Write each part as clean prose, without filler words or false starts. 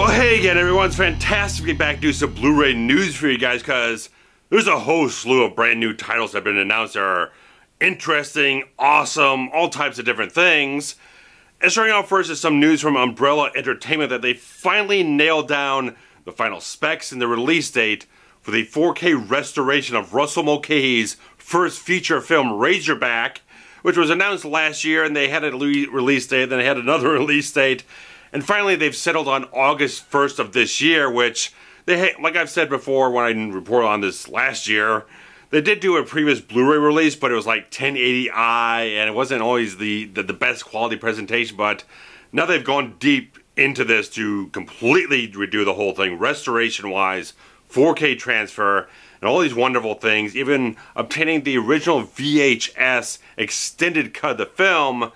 Well, hey again, everyone. It's fantastic to be back to do some Blu-ray news for you guys, because there's a whole slew of brand new titles that have been announced that are interesting, awesome, all types of different things. And starting out first is some news from Umbrella Entertainment that they finally nailed down the final specs and the release date for the 4K restoration of Russell Mulcahy's first feature film, Razorback, which was announced last year, and they had a release date, then they had another release date. And finally, they've settled on August 1st of this year, which, like I've said before when I reported on this last year, they did do a previous Blu-ray release, but it was like 1080i, and it wasn't always the best quality presentation, but now they've gone deep into this to completely redo the whole thing, restoration-wise, 4K transfer, and all these wonderful things, even obtaining the original VHS extended cut of the film.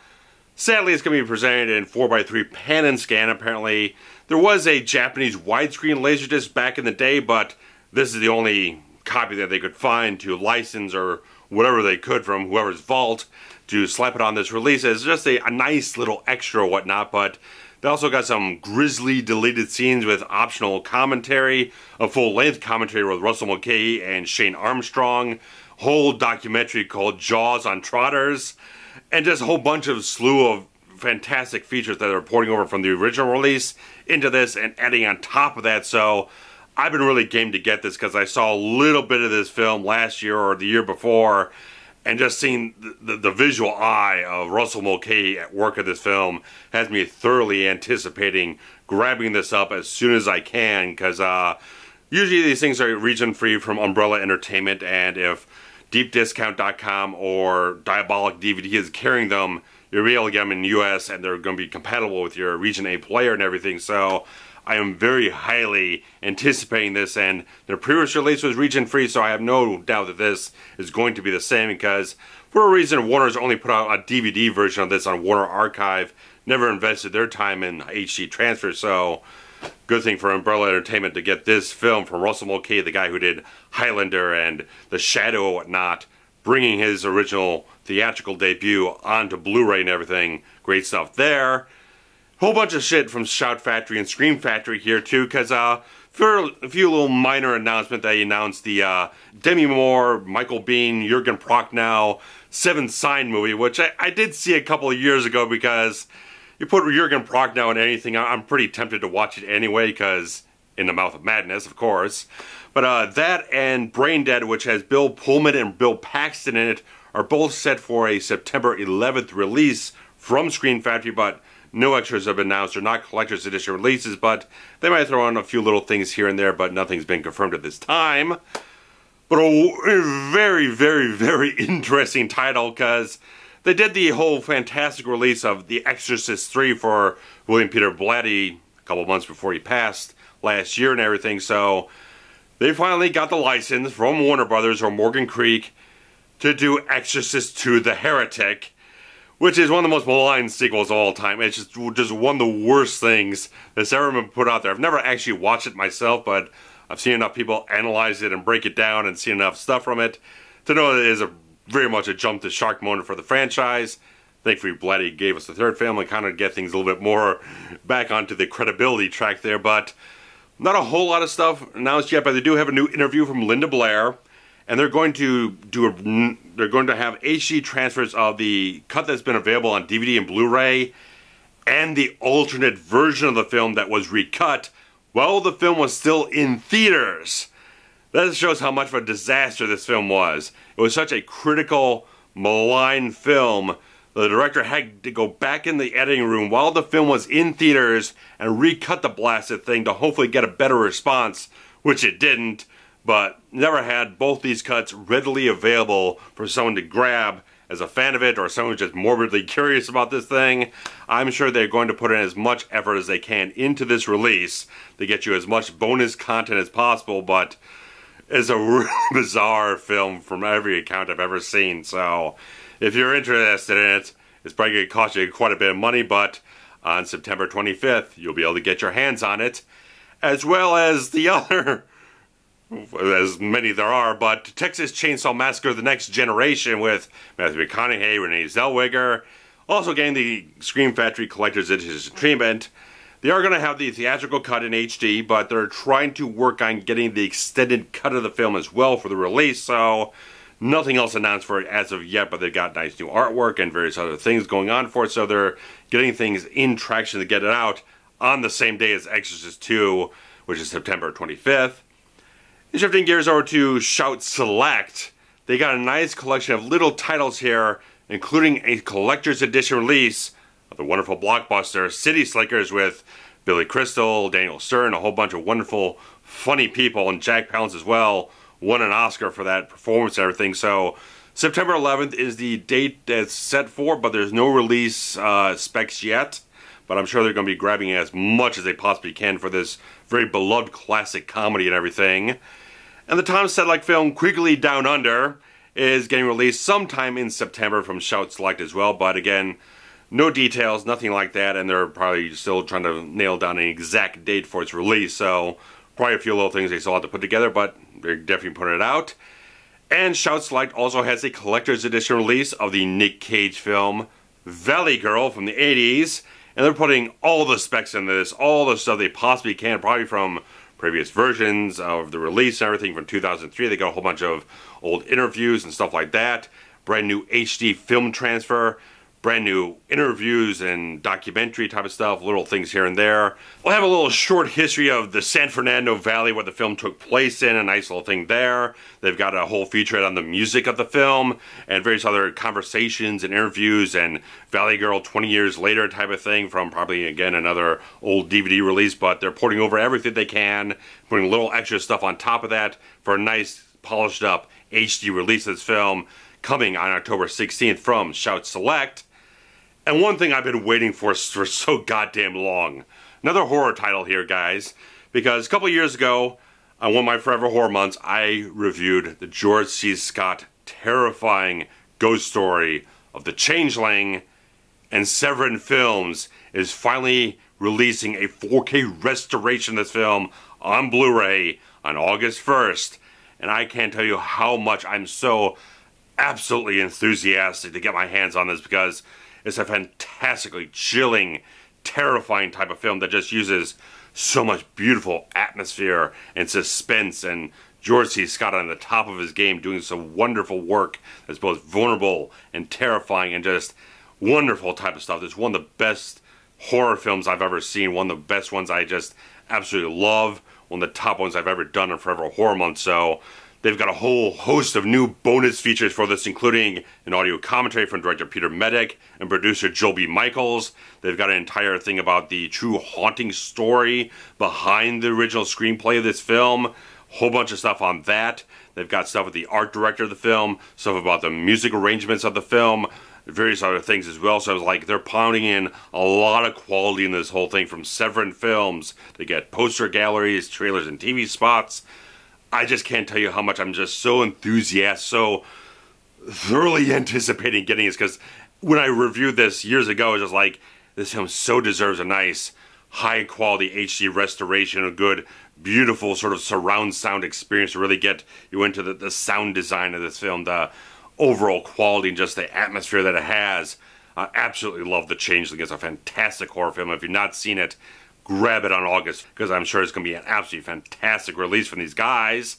Sadly, it's going to be presented in 4:3 pan and scan, apparently. There was a Japanese widescreen laserdisc back in the day, but this is the only copy that they could find to license or whatever they could from whoever's vault to slap it on this release. It's just a nice little extra or whatnot, but they also got some grisly deleted scenes with optional commentary, a full-length commentary with Russell Mulcahy and Shane Armstrong, whole documentary called Jaws on Trotters, and just a whole bunch of slew of fantastic features that are porting over from the original release into this and adding on top of that. So I've been really game to get this because I saw a little bit of this film last year or the year before, and just seeing the visual eye of Russell Mulcahy at work at this film has me thoroughly anticipating grabbing this up as soon as I can, because usually these things are region free from Umbrella Entertainment, and if DeepDiscount.com or Diabolic DVD is carrying them, you'll be able to get them in the US, and they're going to be compatible with your Region A player and everything. So I am very highly anticipating this, and their previous release was region free, so I have no doubt that this is going to be the same, because for a reason Warner's only put out a DVD version of this on Warner Archive, never invested their time in HD transfer. So good thing for Umbrella Entertainment to get this film from Russell Mulcahy, the guy who did Highlander and The Shadow and whatnot, bringing his original theatrical debut onto Blu-ray and everything. Great stuff there. Whole bunch of shit from Shout Factory and Scream Factory here too, because for a few little minor announcements, they announced the Demi Moore, Michael Biehn, Jürgen Prochnow 7 Sign movie, which I did see a couple of years ago, because you put Jürgen Prochnow in anything, I'm pretty tempted to watch it anyway, because In the Mouth of Madness, of course. But that and Brain Dead, which has Bill Pullman and Bill Paxton in it, are both set for a September 11th release from Scream Factory, but no extras have been announced. They're not collector's edition releases, but they might throw in a few little things here and there, but nothing's been confirmed at this time. But a very, very, very interesting title, because they did the whole fantastic release of The Exorcist 3 for William Peter Blatty a couple months before he passed last year and everything, so they finally got the license from Warner Brothers or Morgan Creek to do Exorcist 2 The Heretic, which is one of the most maligned sequels of all time. It's just one of the worst things that's ever been put out there. I've never actually watched it myself, but I've seen enough people analyze it and break it down and seen enough stuff from it to know that it is very much a jump the shark moment for the franchise. Thankfully, Blatty gave us the third film and kind of get things a little bit more back onto the credibility track there, but not a whole lot of stuff announced yet. But they do have a new interview from Linda Blair, and they're going to have HD transfers of the cut that's been available on DVD and Blu-ray, and the alternate version of the film that was recut while the film was still in theaters. That shows how much of a disaster this film was. It was such a critical, maligned film. The director had to go back in the editing room while the film was in theaters and recut the blasted thing to hopefully get a better response, which it didn't, but never had both these cuts readily available for someone to grab as a fan of it, or someone who's just morbidly curious about this thing. I'm sure they're going to put in as much effort as they can into this release to get you as much bonus content as possible, but it's a really bizarre film from every account I've ever seen. So if you're interested in it, it's probably going to cost you quite a bit of money, but on September 25th, you'll be able to get your hands on it, as well as the other, as many there are, but Texas Chainsaw Massacre: The Next Generation with Matthew McConaughey, Renee Zellweger, also getting the Scream Factory Collector's Edition treatment. They are going to have the theatrical cut in HD, but they're trying to work on getting the extended cut of the film as well for the release, so nothing else announced for it as of yet, but they've got nice new artwork and various other things going on for it, so they're getting things in traction to get it out on the same day as Exorcist 2, which is September 25th. And shifting gears over to Shout Select, they got a nice collection of little titles here, including a collector's edition release of the wonderful blockbuster City Slickers with Billy Crystal, Daniel Stern, a whole bunch of wonderful, funny people, and Jack Palance as well won an Oscar for that performance and everything. So September 11th is the date that's set for, but there's no release specs yet. But I'm sure they're going to be grabbing as much as they possibly can for this very beloved classic comedy and everything. And the Tom Selleck film Quigley Down Under is getting released sometime in September from Shout Select as well. But again, no details, nothing like that, and they're probably still trying to nail down an exact date for its release. So probably a few little things they still have to put together, but they're definitely putting it out. And Shout Select also has a collector's edition release of the Nick Cage film Valley Girl from the 80s. And they're putting all the specs in this, all the stuff they possibly can, probably from previous versions of the release and everything from 2003. They got a whole bunch of old interviews and stuff like that. Brand new HD film transfer. Brand new interviews and documentary type of stuff, little things here and there. We'll have a little short history of the San Fernando Valley where the film took place in, a nice little thing there. They've got a whole featurette on the music of the film and various other conversations and interviews and Valley Girl 20 years later type of thing from probably, again, another old DVD release, but they're porting over everything they can, putting a little extra stuff on top of that for a nice, polished up HD release of this film coming on October 16th from Shout Select. And one thing I've been waiting for so goddamn long. Another horror title here, guys. Because a couple years ago, on one of my Forever Horror Months, I reviewed the George C. Scott terrifying ghost story of The Changeling. And Severin Films is finally releasing a 4K restoration of this film on Blu-ray on August 1st. And I can't tell you how much I'm so absolutely enthusiastic to get my hands on this, because it's a fantastically chilling, terrifying type of film that just uses so much beautiful atmosphere and suspense, and George C. Scott on the top of his game doing some wonderful work that's both vulnerable and terrifying and just wonderful type of stuff. It's one of the best horror films I've ever seen, one of the best ones I just absolutely love, one of the top ones I've ever done in Forever Horror Month. So they've got a whole host of new bonus features for this, including an audio commentary from director Peter Medic and producer Joel B. Michaels. They've got an entire thing about the true haunting story behind the original screenplay of this film. A whole bunch of stuff on that. They've got stuff with the art director of the film, stuff about the music arrangements of the film, various other things as well. So I was like, they're pounding in a lot of quality in this whole thing from Severin Films. They get poster galleries, trailers, and TV spots. I just can't tell you how much I'm just so enthusiastic, so thoroughly anticipating getting this, because when I reviewed this years ago, I was just like, this film so deserves a nice, high-quality HD restoration, a good, beautiful sort of surround sound experience to really get you into the sound design of this film, the overall quality and just the atmosphere that it has. I absolutely love The Changeling. It's a fantastic horror film. If you've not seen it, grab it on August, because I'm sure it's going to be an absolutely fantastic release from these guys.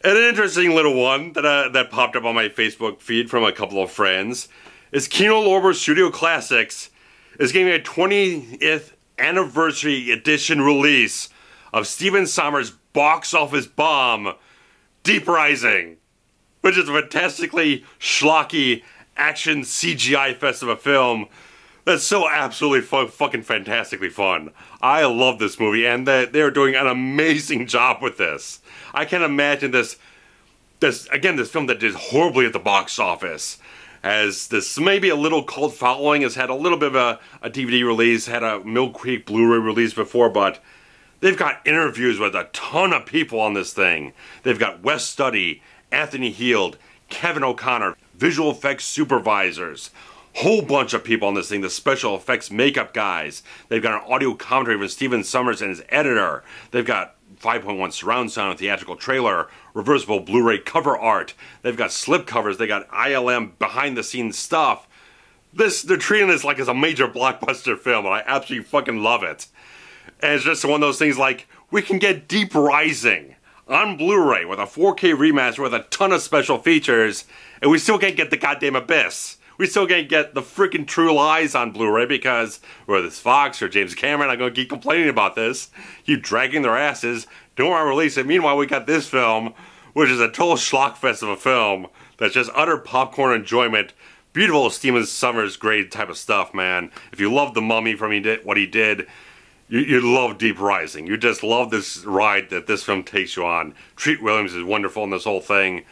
And an interesting little one that popped up on my Facebook feed from a couple of friends is Kino Lorber Studio Classics is getting a 20th anniversary edition release of Stephen Sommers' box office bomb, Deep Rising, which is a fantastically schlocky action CGI fest of a film that's so absolutely fucking fantastically fun. I love this movie, and they're doing an amazing job with this. I can't imagine this film that did horribly at the box office has this maybe a little cult following, has had a little bit of a DVD release, had a Mill Creek Blu-ray release before, but they've got interviews with a ton of people on this thing. They've got Wes Studi, Anthony Heald, Kevin O'Connor, visual effects supervisors, whole bunch of people on this thing, the special effects makeup guys. They've got an audio commentary from Stephen Sommers and his editor. They've got 5.1 surround sound, a theatrical trailer, reversible Blu-ray cover art. They've got slip covers. They got ILM behind the scenes stuff. They're treating this like it's a major blockbuster film, and I absolutely fucking love it. And it's just one of those things like, we can get Deep Rising on Blu-ray with a 4K remaster with a ton of special features, and we still can't get the goddamn Abyss. We still can't get the freaking True Lies on Blu-ray because whether it's Fox or James Cameron, I'm going to keep complaining about this, keep dragging their asses, don't want to release it. Meanwhile, we got this film, which is a total schlockfest of a film that's just utter popcorn enjoyment. Beautiful Steven Sommers grade type of stuff, man. If you love The Mummy from what he did, you love Deep Rising. You just love this ride that this film takes you on. Treat Williams is wonderful in this whole thing.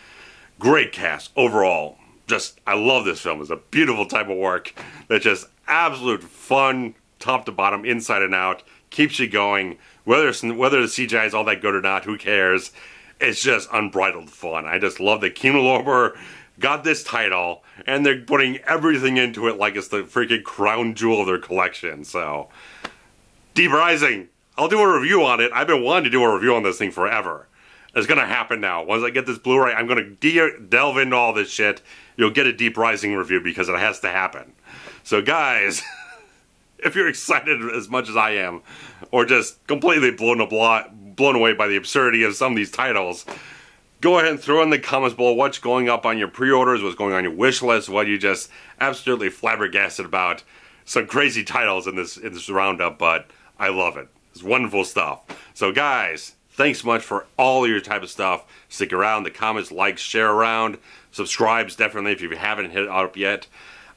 Great cast overall. Just, I love this film. It's a beautiful type of work that's just absolute fun, top to bottom, inside and out. Keeps you going. Whether the CGI is all that good or not, who cares? It's just unbridled fun. I just love that Kino Lorber got this title, and they're putting everything into it like it's the freaking crown jewel of their collection. So, Deep Rising. I'll do a review on it. I've been wanting to do a review on this thing forever. It's going to happen now. Once I get this Blu-ray, I'm going to delve into all this shit. You'll get a Deep Rising review because it has to happen. So guys, if you're excited as much as I am, or just completely blown away by the absurdity of some of these titles, go ahead and throw in the comments below what's going up on your pre-orders, what's going on your wish list, what you just absolutely flabbergasted about. Some crazy titles in this roundup, but I love it. It's wonderful stuff. So guys, thanks so much for all your type of stuff. Stick around, the comments, like, share around. Subscribes definitely if you haven't hit it up yet.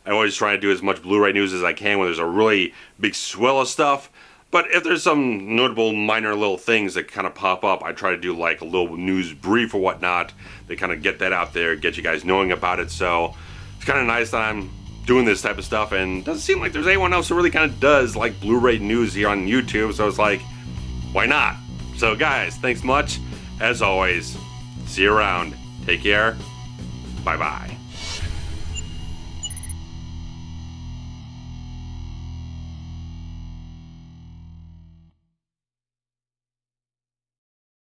I always try to do as much Blu-ray news as I can when there's a really big swell of stuff. But if there's some notable minor little things that kind of pop up, I try to do like a little news brief or whatnot. They kind of get that out there, get you guys knowing about it. So it's kind of nice that I'm doing this type of stuff, and it doesn't seem like there's anyone else who really kind of does like Blu-ray news here on YouTube. So it's like, why not? So guys, thanks much. As always, see you around. Take care. Bye-bye.